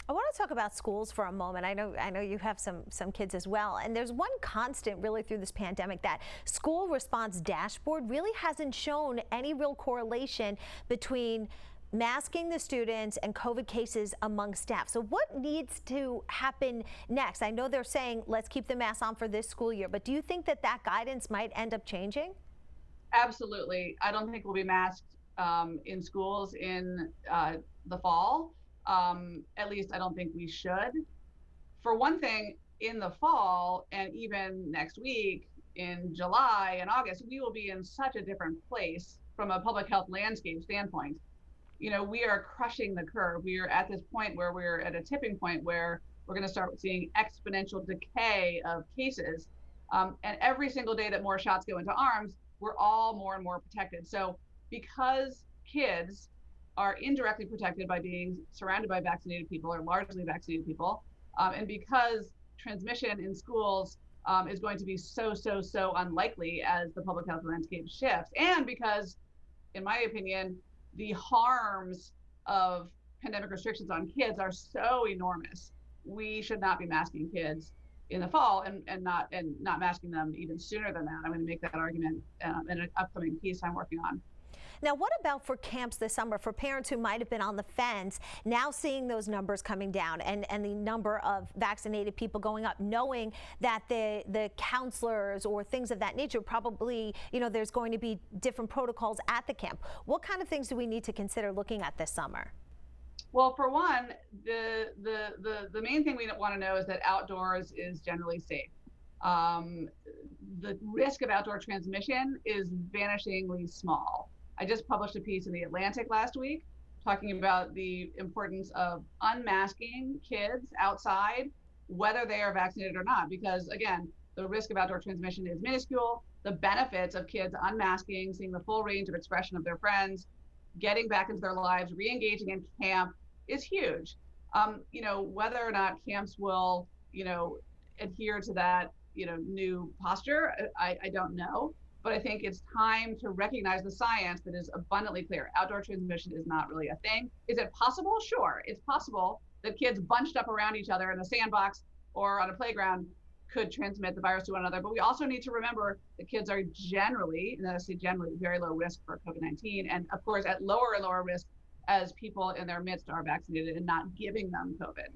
I want to talk about schools for a moment. I know you have some kids as well. And there's one constant really through this pandemic that school response dashboard really hasn't shown any real correlation between masking the students and COVID cases among staff. So what needs to happen next? I know they're saying let's keep the masks on for this school year, but do you think that that guidance might end up changing? Absolutely. I don't think we'll be masked in schools in the fall. At least I don't think we should. For one thing, in the fall and even next week in July and August, we will be in such a different place from a public health landscape standpoint. We are crushing the curve. We are at this point where we're at a tipping point where we're going to start seeing exponential decay of cases. And every single day that more shots go into arms, we're all more and more protected. So, because kids are indirectly protected by being surrounded by vaccinated people or largely vaccinated people, and because transmission in schools is going to be so unlikely as the public health landscape shifts, and because, in my opinion, the harms of pandemic restrictions on kids are so enormous, we should not be masking kids in the fall and not masking them even sooner than that. I'm going to make that argument in an upcoming piece I'm working on. Now, what about for camps this summer for parents who might have been on the fence, now seeing those numbers coming down and the number of vaccinated people going up, knowing that the counselors or things of that nature probably, there's going to be different protocols at the camp. What kind of things do we need to consider looking at this summer? Well, for one, the main thing we want to know is that outdoors is generally safe. Um, the risk of outdoor transmission is vanishingly small. I just published a piece in The Atlantic last week talking about the importance of unmasking kids outside, whether they are vaccinated or not, because again, the risk of outdoor transmission is minuscule. The benefits of kids unmasking, seeing the full range of expression of their friends, getting back into their lives, re-engaging in camp is huge. Whether or not camps will, adhere to that, new posture, I don't know. But I think it's time to recognize the science that is abundantly clear. Outdoor transmission is not really a thing. Is it possible? Sure. It's possible that kids bunched up around each other in a sandbox or on a playground could transmit the virus to one another. But we also need to remember that kids are generally, and I say generally, very low risk for COVID-19. And of course, at lower and lower risk as people in their midst are vaccinated and not giving them COVID.